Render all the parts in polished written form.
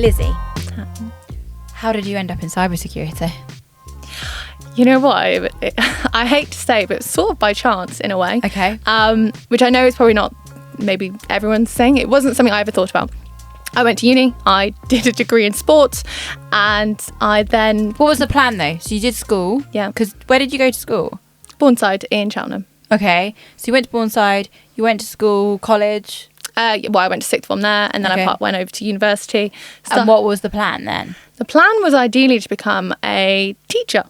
Lizzie, how did you end up in cybersecurity? You know what? I hate to say, but sort of by chance in a way. Okay. Which I know is probably not maybe everyone's saying. It wasn't something I ever thought about. I went to uni, I did a degree in sports, and I then... What was the plan though? So you did school? Yeah. Because where did you go to school? Bournemouth in Cheltenham. Okay. So you went to Bournemouth, you went to school, college? I went to sixth form there, and then I went over to university. And what was the plan then? The plan was ideally to become a teacher.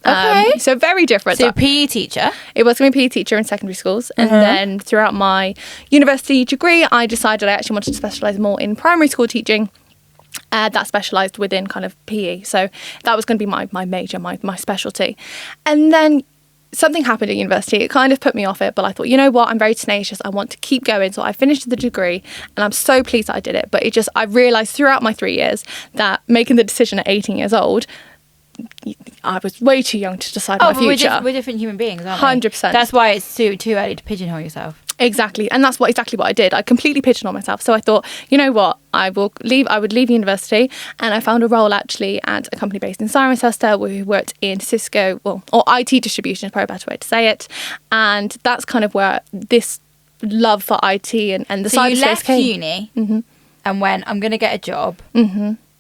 Okay. So very different. So PE teacher? It was going to be a PE teacher in secondary schools. And then throughout my university degree, I decided I actually wanted to specialise more in primary school teaching. That specialised within kind of PE. So that was going to be my major, my specialty. And then something happened at university. It kind of put me off it, but I thought, you know what, I'm very tenacious. I want to keep going. So I finished the degree and I'm so pleased that I did it. But I realised throughout my 3 years that making the decision at 18 years old, I was way too young to decide my future. We're different human beings, aren't we? 100%. That's why it's too early to pigeonhole yourself. Exactly. And that's exactly what I did. I completely pigeonholed myself. So I thought, you know what, I would leave university, and I found a role actually at a company based in Cirencester who worked in Cisco, or IT distribution is probably a better way to say it. And that's kind of where this love for IT and the cyberspace came. So you left uni and went, I'm going to get a job.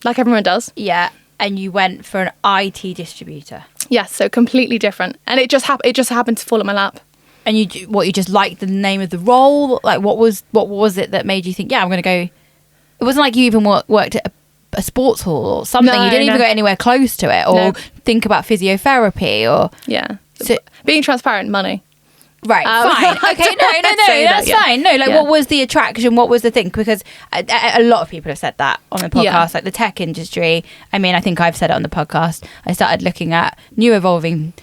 Like everyone does. Yeah. And you went for an IT distributor. Yes, so completely different. And it just happened to fall in my lap. And you just liked the name of the role? Like, what was it that made you think, yeah, I'm going to go? It wasn't like you even worked at a sports hall or something. No, you didn't even go anywhere close to it, or think about physiotherapy, or So being transparent, money. Right, fine. Okay, no, that's fine. No, what was the attraction? What was the thing? Because a lot of people have said that on the podcast, like the tech industry. I mean, I think I've said it on the podcast. I started looking at new evolving,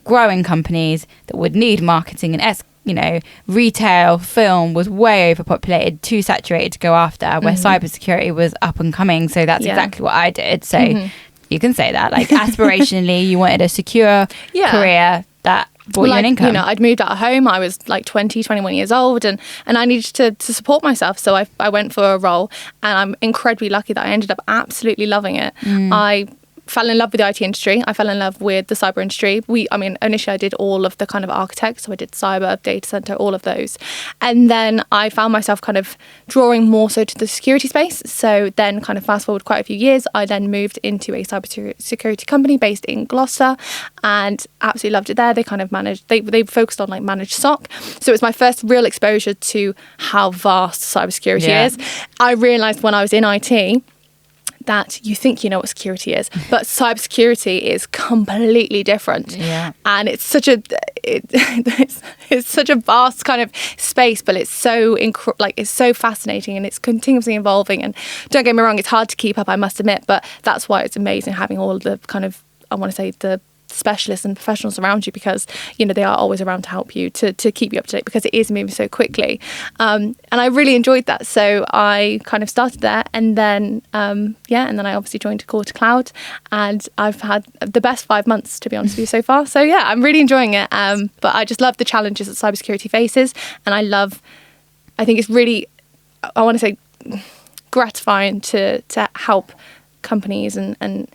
growing companies that would need marketing and retail, film was way overpopulated, too saturated to go after, where cybersecurity was up and coming. So that's exactly what I did. So you can say that, like, aspirationally, you wanted a secure career that brought you an income. I'd moved out of home. I was like 20, 21 years old, and I needed to support myself. So I went for a role, and I'm incredibly lucky that I ended up absolutely loving it. I fell in love with the IT industry. I fell in love with the cyber industry. Initially I did all of the kind of architects. So I did cyber, data center, all of those. And then I found myself kind of drawing more so to the security space. So then kind of fast forward quite a few years, I then moved into a cybersecurity company based in Gloucester and absolutely loved it there. They kind of they focused on like managed SOC. So it was my first real exposure to how vast cybersecurity is. I realized when I was in IT that you think you know what security is, but cybersecurity is completely different. Yeah. And it's such a vast kind of space, but it's so it's so fascinating, and it's continuously evolving. And don't get me wrong, it's hard to keep up, I must admit, but that's why it's amazing having all the kind of, I want to say, the specialists and professionals around you, because they are always around to help you, to keep you up to date, because it is moving so quickly, and I really enjoyed that. So I kind of started there, and then and then I obviously joined Core to Cloud, and I've had the best 5 months, to be honest with you, so far. So yeah, I'm really enjoying it, but I just love the challenges that cybersecurity faces, and I think it's really, I want to say, gratifying to help companies and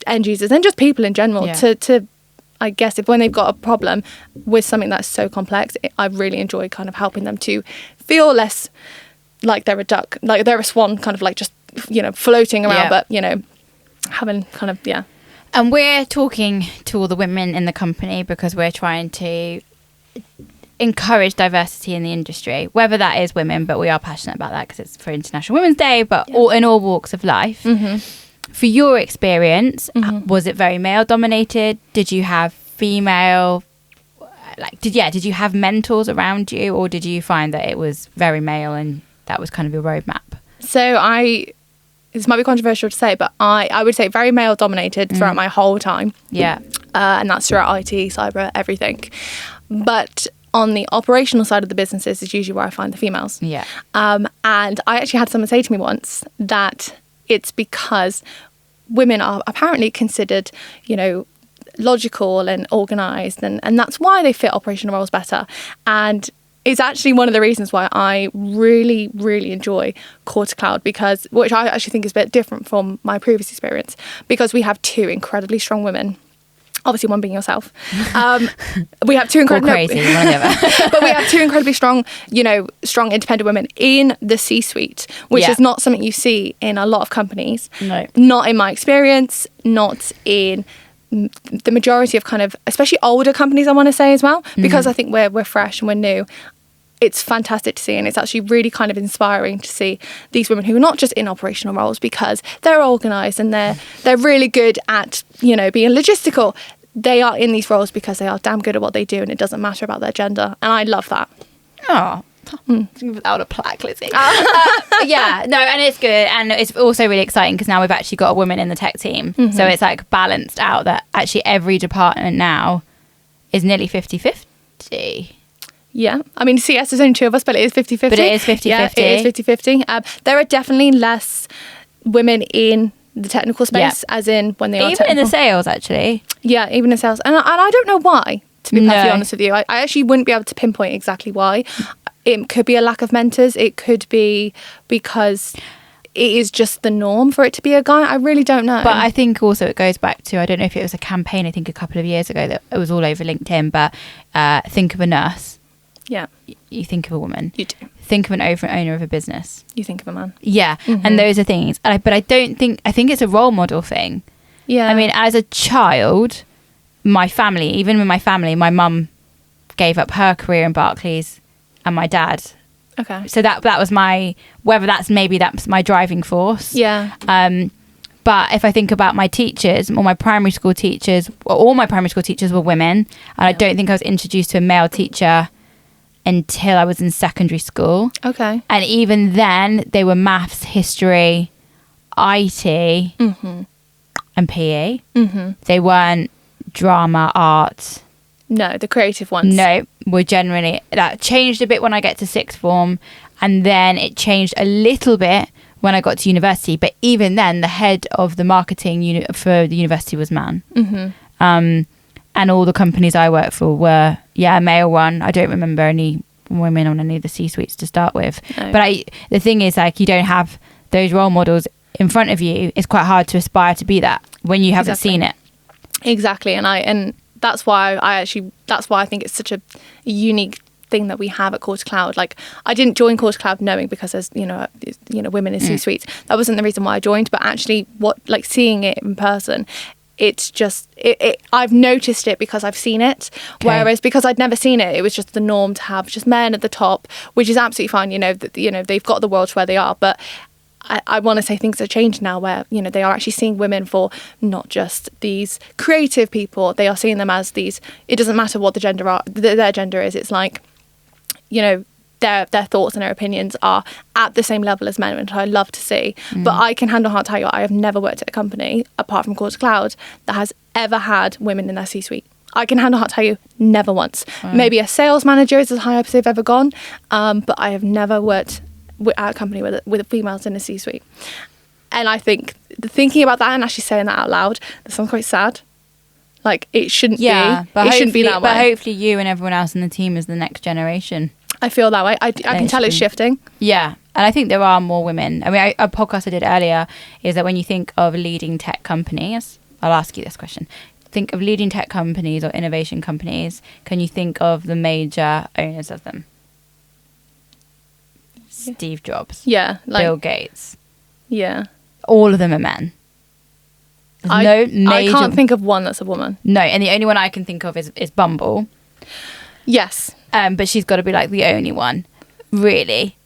end users and just people in general to I guess, if when they've got a problem with something that's so complex, I really enjoy kind of helping them to feel less like they're a duck, like they're a swan, kind of like just floating around, but having kind of And we're talking to all the women in the company because we're trying to encourage diversity in the industry, whether that is women, but we are passionate about that because it's for International Women's Day, but in all walks of life. For your experience, was it very male dominated? Did you have female, did you have mentors around you, or did you find that it was very male and that was kind of your roadmap? So this might be controversial to say, but I would say very male dominated throughout my whole time. Yeah. And that's throughout IT, cyber, everything. But on the operational side of the businesses is usually where I find the females. Yeah. And I actually had someone say to me once that it's because women are apparently considered, logical and organised, and that's why they fit operational roles better. And is actually one of the reasons why I really, really enjoy Core to Cloud, which I actually think is a bit different from my previous experience, because we have two incredibly strong women. Obviously, one being yourself. We have two incredibly crazy, one or the other. But we have two incredibly strong, strong independent women in the C-suite, which is not something you see in a lot of companies. No, not in my experience. Not in the majority of kind of, especially older companies, I want to say as well, because I think we're fresh and we're new. It's fantastic to see, and it's actually really kind of inspiring to see these women who are not just in operational roles because they're organised and they're really good at being logistical. They are in these roles because they are damn good at what they do, and it doesn't matter about their gender. And I love that. Oh, without a plaque, Lizzie. Yeah, no, and it's good, and it's also really exciting because now we've actually got a woman in the tech team, so it's like balanced out that actually every department now is nearly 50-50. Yeah, I mean, CS there's only two of us, but it is 50-50. But it is 50-50. Yeah, it is 50-50. There are definitely less women in the technical space, as in when they are even technical. in the sales, actually. Yeah, even in sales. And I don't know why, to be perfectly honest with you. I actually wouldn't be able to pinpoint exactly why. It could be a lack of mentors. It could be because it is just the norm for it to be a guy. I really don't know. But I think also it goes back to, I don't know if it was a campaign, I think a couple of years ago that it was all over LinkedIn, but think of a nurse. Yeah. You think of a woman. You do. Think of an owner of a business. You think of a man. Yeah. And those are things. But I think it's a role model thing. Yeah. I mean, as a child, my family, even with my family, my mum gave up her career in Barclays and my dad. Okay. So that was that's my driving force. Yeah. But if I think about my teachers, all my primary school teachers were women. And I don't think I was introduced to a male teacher until I was in secondary school. Okay. And even then, they were maths, history, IT, and PE. They weren't drama, art. No, the creative ones. No, were generally... That changed a bit when I get to sixth form, and then it changed a little bit when I got to university. But even then, the head of the marketing for the university was man. And all the companies I worked for were, a male one. I don't remember any women on any of the C-suites to start with. No. But the thing is, like, you don't have those role models in front of you. It's quite hard to aspire to be that when you haven't seen it. Exactly. And that's why I think it's such a unique thing that we have at Core to Cloud. Like, I didn't join Core to Cloud knowing because there's women in C-suites. That wasn't the reason why I joined, but actually seeing it in person, it's just I've noticed it because I've seen it. Okay. Whereas because I'd never seen it, it was just the norm to have just men at the top, which is absolutely fine. They've got the world to where they are, but I want to say things are changed now where they are actually seeing women for not just these creative people. They are seeing them as these. It doesn't matter what their gender is. It's like their thoughts and their opinions are at the same level as men, which I love to see. But I can hand on heart tell you, I have never worked at a company, apart from Core to Cloud, that has ever had women in their C-suite. I can hand on heart tell you, never once. Maybe a sales manager is as high up as they've ever gone, but I have never worked at a company with females in the C-suite. And I think thinking about that and actually saying that out loud, that sounds quite sad. Like, it shouldn't be. But it shouldn't be that way. But hopefully you and everyone else in the team is the next generation. I feel that way. I can tell it's shifting. Yeah. And I think there are more women. I mean, a podcast I did earlier is that when you think of leading tech companies, I'll ask you this question. Think of leading tech companies or innovation companies. Can you think of the major owners of them? Steve Jobs. Yeah. Bill Gates. Yeah. All of them are men. I can't think of one that's a woman. No, and the only one I can think of is Bumble. Yes. But she's got to be like the only one, really.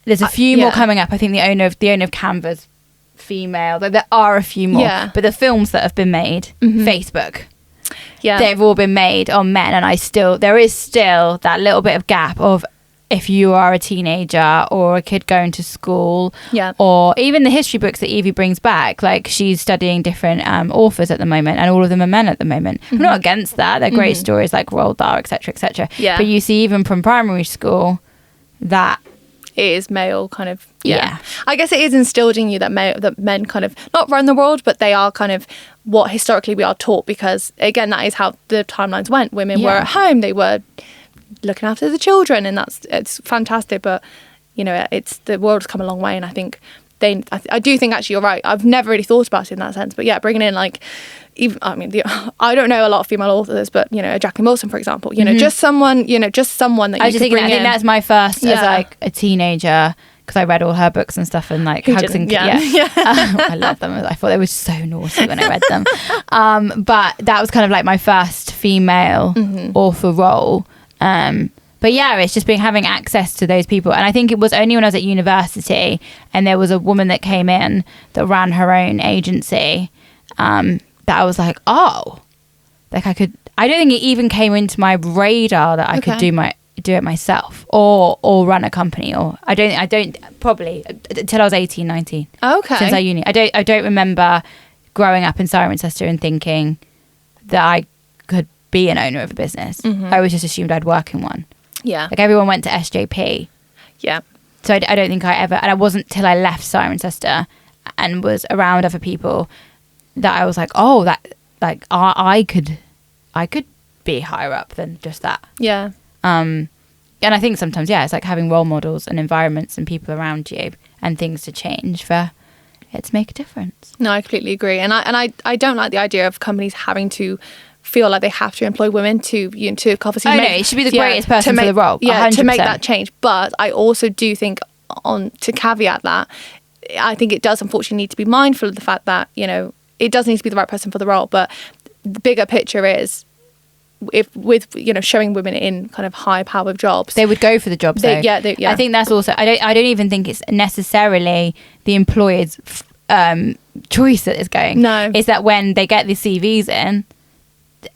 There's a few more coming up. I think the owner of Canva's female. Like, there are a few more. Yeah. But the films that have been made, Facebook, they've all been made on men, and there is still that little bit of gap of if you are a teenager or a kid going to school, or even the history books that Evie brings back, like she's studying different authors at the moment, and all of them are men at the moment. I'm not against that. They're great stories like Roald Dahl, etc., etc. Yeah. But you see, even from primary school, that it is male kind of. Yeah. I guess it is instilled in you that men kind of not run the world, but they are kind of what historically we are taught, because again, that is how the timelines went. Women were at home. They were looking after the children, and it's fantastic. But it's the world's come a long way, and I think I do think actually you're right. I've never really thought about it in that sense, but yeah, bringing in like, even I don't know a lot of female authors, but a Jacqueline Wilson, for example, just someone, that you could bring in. I think that's my first as like a teenager, because I read all her books and stuff, and like Hugs and I love them. I thought they were so naughty when I read them. But that was kind of like my first female author role. But yeah, it's just having access to those people. And I think it was only when I was at university and there was a woman that came in that ran her own agency, that I was like, oh, like I don't think it even came into my radar that I could do it myself or run a company. Or I don't probably until I was 18, 19. Okay. Since I uni. I don't remember growing up in Cirencester and thinking that I could be an owner of a business. I always just assumed I'd work in one. Yeah. Like everyone went to SJP. Yeah. So I don't think I ever, and it wasn't till I left Cirencester and was around other people that I was like, oh, that like I could be higher up than just that. Yeah. And I think sometimes, it's like having role models and environments and people around you and things to change for it to make a difference. No, I completely agree. And I don't like the idea of companies having to feel like they have to employ women to obviously it should be the greatest person for the role. Yeah, 100%. to make that change. But I also do think, to caveat that, I think it does unfortunately need to be mindful of the fact that, it does need to be the right person for the role. But the bigger picture is, showing women in kind of high powered jobs, they would go for the jobs. I think that's also, I don't even think it's necessarily the employer's choice that is going. No, it's that when they get the CVs in,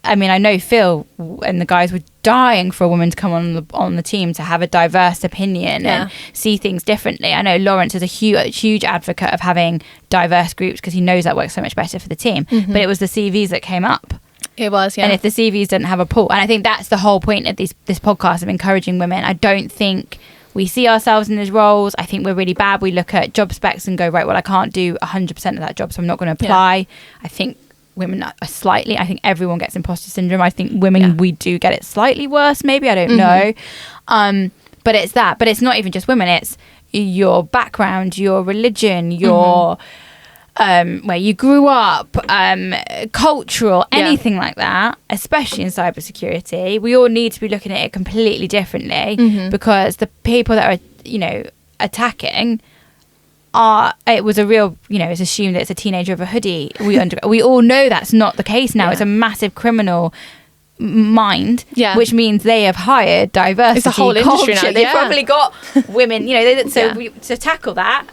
I mean, I know Phil and the guys were dying for a woman to come on the team to have a diverse opinion and see things differently. I know Lawrence is a huge advocate of having diverse groups because he knows that works so much better for the team. But it was the CVs that came up. It was, yeah. And if the CVs didn't have a pool, and I think that's the whole point of this podcast of encouraging women. I don't think we see ourselves in those roles. I think we're really bad. We look at job specs and go, right, well, I can't do 100% of that job, so I'm not going to apply. Yeah. I think women are slightly, I think everyone gets imposter syndrome. I think women, we do get it slightly worse, maybe. I don't know. But it's that. But it's not even just women. It's your background, your religion, your... where you grew up, cultural, anything like that, especially in cybersecurity. We all need to be looking at it completely differently because the people that are, attacking it was a real, it's assumed that it's a teenager of a hoodie. We all know that's not the case now. It's a massive criminal mind, which means they have hired diversity. It's a whole industry now. They've probably got women, to tackle that,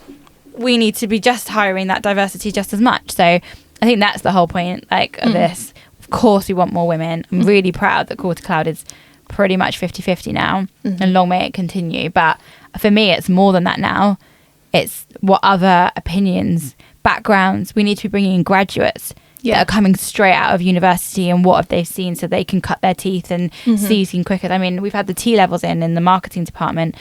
we need to be just hiring that diversity just as much. So I think that's the whole point of this. Of course we want more women. I'm really proud that Call to Cloud is pretty much 50-50 now, and long may it continue. But for me, it's more than that now. It's what other opinions, backgrounds, we need to be bringing in graduates that are coming straight out of university, and what have they seen so they can cut their teeth and see things quicker. I mean, we've had the T-levels in the marketing department,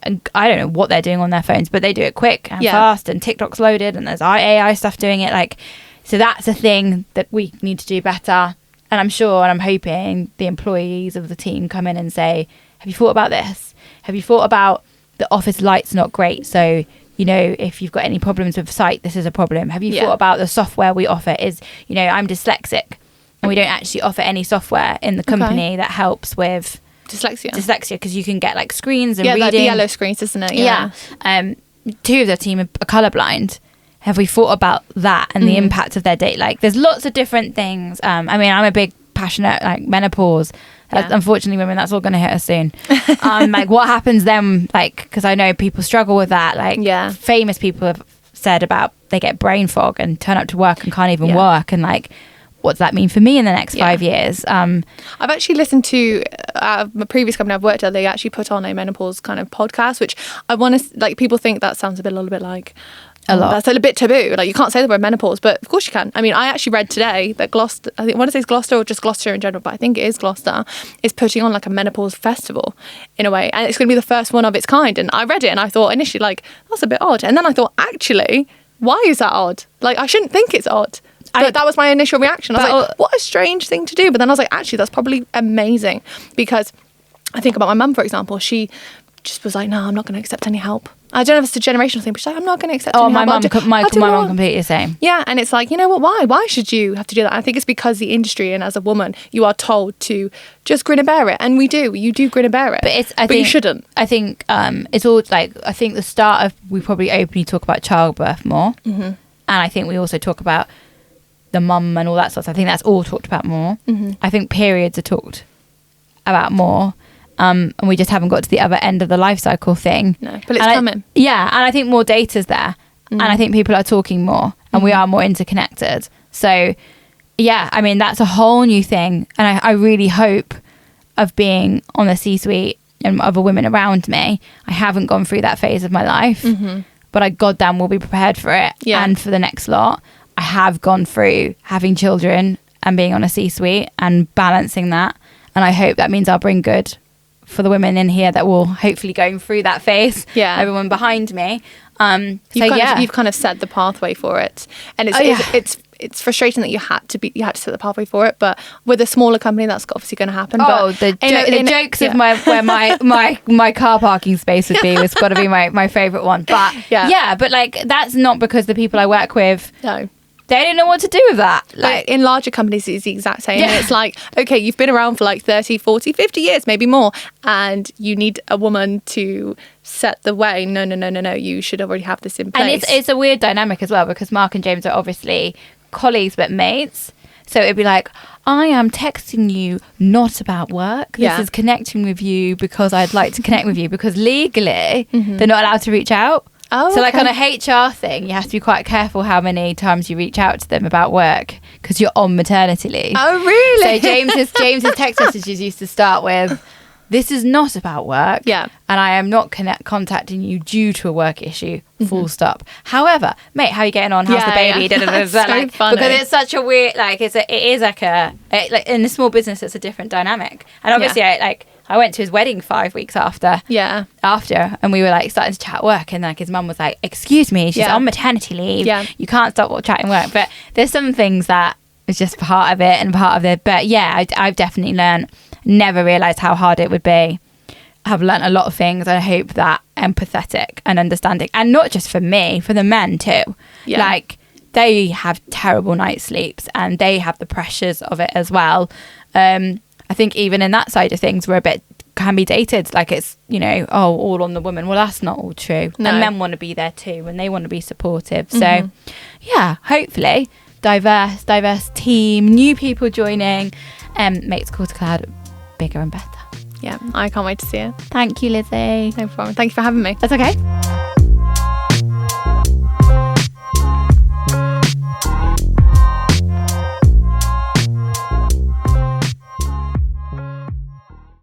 and I don't know what they're doing on their phones, but they do it quick and fast, and TikTok's loaded, and there's AI stuff doing it. So that's a thing that we need to do better. And I'm sure, and I'm hoping the employees of the team come in and say, have you thought about this? Have you thought about the office light's not great? So, if you've got any problems with sight, this is a problem. Have you thought about the software we offer is, I'm dyslexic, and we don't actually offer any software in the company that helps with dyslexia, because you can get screens and reading. Like the yellow screens, isn't it? 2 of the team are colorblind. Have we thought about that and the impact of their day? There's lots of different things. I mean, I'm a big passionate menopause. Unfortunately, women, that's all going to hit us soon. What happens then? Because I know people struggle with that. Famous people have said about they get brain fog and turn up to work and can't even work, and what does that mean for me in the next 5 years? I've actually listened to my previous company I've worked at. They actually put on a menopause kind of podcast, which I want to people think that sounds a little bit like a lot. That's a bit taboo. You can't say the word menopause, but of course you can. I mean, I actually read today that Gloucester, I think, I want to say it's Gloucester or just Gloucester in general, but I think it is Gloucester, is putting on a menopause festival in a way, and it's going to be the first one of its kind. And I read it and I thought initially that's a bit odd, and then I thought actually, why is that odd? I shouldn't think it's odd. But that was my initial reaction. I was what a strange thing to do. But then I was actually, that's probably amazing, because I think about my mum, for example. She just was like, no, I'm not going to accept any help. I don't know if it's a generational thing, but she's like, I'm not going to accept any help. My mum completely the same. Yeah, and it's like, you know what, why? Why should you have to do that? I think it's because the industry, and as a woman, you are told to just grin and bear it. And you do grin and bear it. But you shouldn't. I think it's all like, I think the start of, we probably openly talk about childbirth more. Mm-hmm. And I think we also talk about the mum and all that stuff. I think that's all talked about more. Mm-hmm. I think periods are talked about more. And we just haven't got to the other end of the life cycle thing. No, but it's coming. And I think more data's there. And I think people are talking more, and we are more interconnected. So, yeah, I mean, that's a whole new thing. And I really hope, of being on the C-suite and other women around me, I haven't gone through that phase of my life. Mm-hmm. But I goddamn will be prepared for it. Yeah. And for the next lot. I have gone through having children and being on a C-suite and balancing that. And I hope that means I'll bring good for the women in here that will hopefully going through that phase. Yeah, everyone behind me. You've kind of set the pathway for it, and it's frustrating that you had to set the pathway for it. But with a smaller company, that's obviously going to happen. The jokes of where my car parking space would be was got to be my favorite one. But but like, that's not because the people I work with. No. They didn't know what to do with that. Like, in larger companies, it's the exact same. Yeah. It's like, okay, you've been around for like 30, 40, 50 years, maybe more, and you need a woman to set the way. No. You should already have this in place. And it's a weird dynamic as well, because Mark and James are obviously colleagues but mates. So it'd be like, I am texting you not about work. This is connecting with you because I'd like to connect with you, because legally they're not allowed to reach out. Oh, so like on a HR thing, you have to be quite careful how many times you reach out to them about work, because you're on maternity leave. Oh, really? So James's text messages used to start with, "This is not about work. Yeah. And I am not contacting you due to a work issue. Full stop. However, mate, how are you getting on? How's the baby?" That's so funny. Because it's such a weird, like, it is like in a small business, it's a different dynamic. And obviously, I went to his wedding 5 weeks after. Yeah. After, and we were like starting to chat work, and like his mum was like, "Excuse me, she's on maternity leave. Yeah. You can't stop chatting work." But there's some things that is just part of it and part of it. But yeah, I've definitely learned. Never realised how hard it would be. I've learnt a lot of things, and I hope that empathetic and understanding, and not just for me, for the men too. Yeah. Like, they have terrible night sleeps, and they have the pressures of it as well. I think even in that side of things, we're can be dated. Like, it's, all on the woman. Well, that's not all true. No. And men want to be there too, and they want to be supportive. So, yeah, hopefully, diverse team, new people joining, makes Call to Cloud bigger and better. Yeah, I can't wait to see it. Thank you, Lizzie. No problem. Thank you for having me. That's okay.